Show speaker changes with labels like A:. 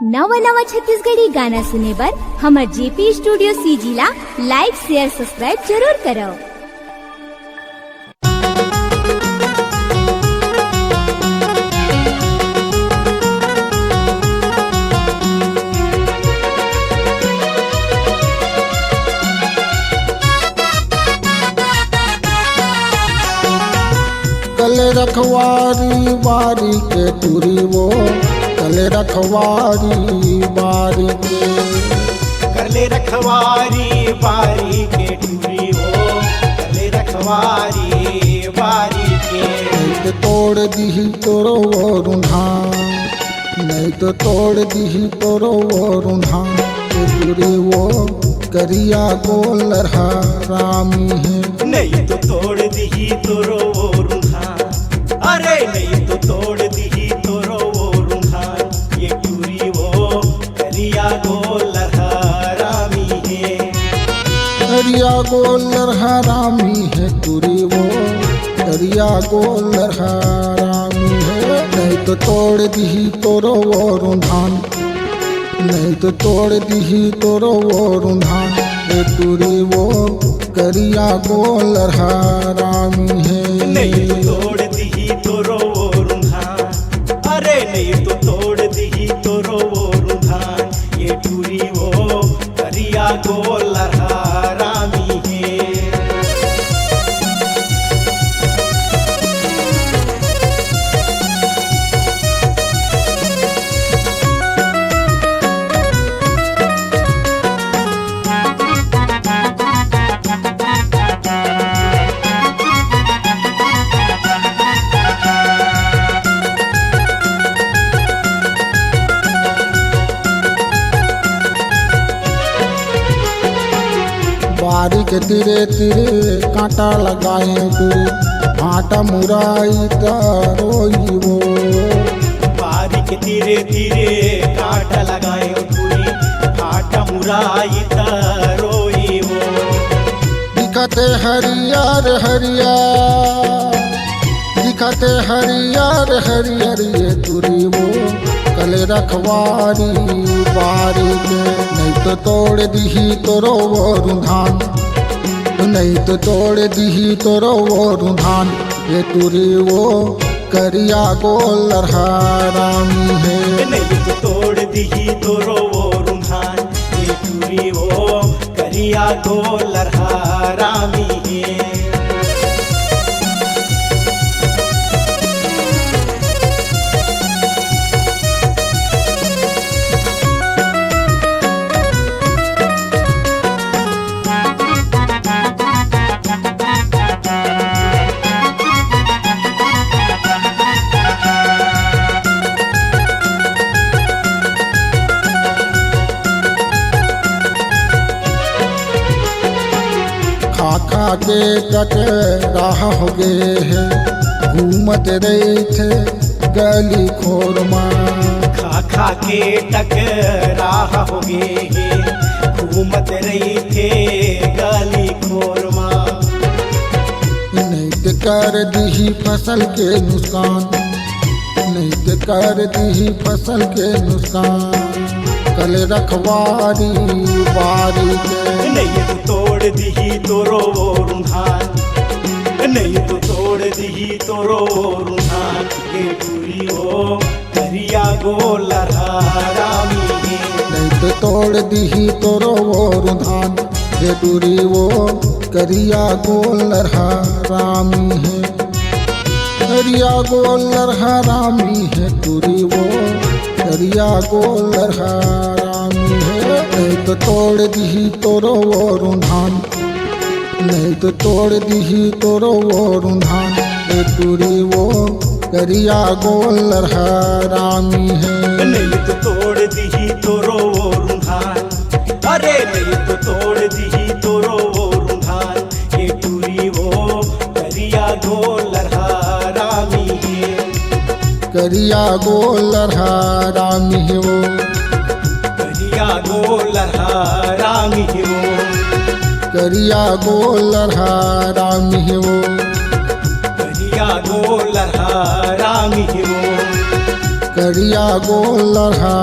A: नवा नवा छत्तीसगढ़ी गाना सुने बर हमर जेपी स्टूडियो सीजी ला लाइक शेयर सब्सक्राइब जरूर करो।
B: कल रखवारी बारी के तुरी वो कल रखवारी बारी के
C: कल रखवारी बारी के टूरी हो कल रखवारी बारी के
B: नहीं तो तोड़ दी तोरो वो रुन्हा नहीं तो तोड़ दी तोरो वो रुन्हा तुरी वो करिया गोलरहा रामी है
C: नहीं तो तोड़ दी तोरो वो रुन्हा अरे नहीं तो तोड़ दी तोरो वो रुन्हा ये टूरी वो करिया गोलरहा रामी है
B: करिया गोलरहा रामी है तुरी वो करिया गोलरहा रामी है नहीं तो तोड़ दी तोरो वो रुन्हान नहीं तो तोड़ दी तोरो वो रुन्हान तुरी वो करिया गोलरहा रामी है
C: नहीं तो तोड़ दी तोरो वो रुन्हा अरे नहीं तो तोड़ दी तोरो वो रुन्हा ये टूरी वो करिया गोलरहा रामी है
B: बारी के तिरे तिरे कांटा लगाए तुरी भाटा मुराई रोई वो
C: बारी के धीरे धीरे काट लगाए पूरी काटा मुराई रोई वो
B: दिखते हरियर हरियर दिखते हरियर हरियर ये तुरी वो कल रखवारी बारी के नहीं तो तोड़ दी तोरो वो रुन्हान नहीं तो तोड़ दी तोरो वो रुन्हान ये तुरी वो करिया गोलरहा रामी है
C: नहीं तो तोड़ दी तोरो वो रुन्हान ये टूरी वो करिया गोलरहा रामी है
B: खा के कट रहा हो गए है घूमत रहे थे गली खोरमा
C: खा खा के टकराह हो गए घूमत रही थे गली खोरमा
B: नहीं तो कर दी फसल के नुकसान नहीं तो कर दी फसल के नुकसान कल रखवारी बारी के
C: नहीं तो तोड़ दी तोरो वो रुन्हान नहीं तो तोड़ दी तोरो वो रुन्हान ये टूरी वो करिया गोलरहा रामी है
B: नहीं तो तोड़ दी तोरो वो रुन्हान ये टूरी वो करिया गोलरहा रामी है करिया गोलरहा रामी है तुरी वो करिया गोलरहा रामी है नहीं तो तोड़ दी तोरो वो रुन्हान नहीं तो तोड़ दी तोरो वो रुन्हान तुरी वो करिया गोलरहा रामी है
C: नहीं तो तोड़ दी तोरो वो रुन्हान अरे नहीं तो तोड़ दी तोरो वो रुन्हान ये टूरी वो करिया गोलरहा रामी है
B: करिया गोलरहा रामी है वो
C: करिया गोलरहा रामी है वो
B: करिया गोलरहा रामी है वो
C: करिया गोलरहा रामी है वो
B: करिया गोलरहा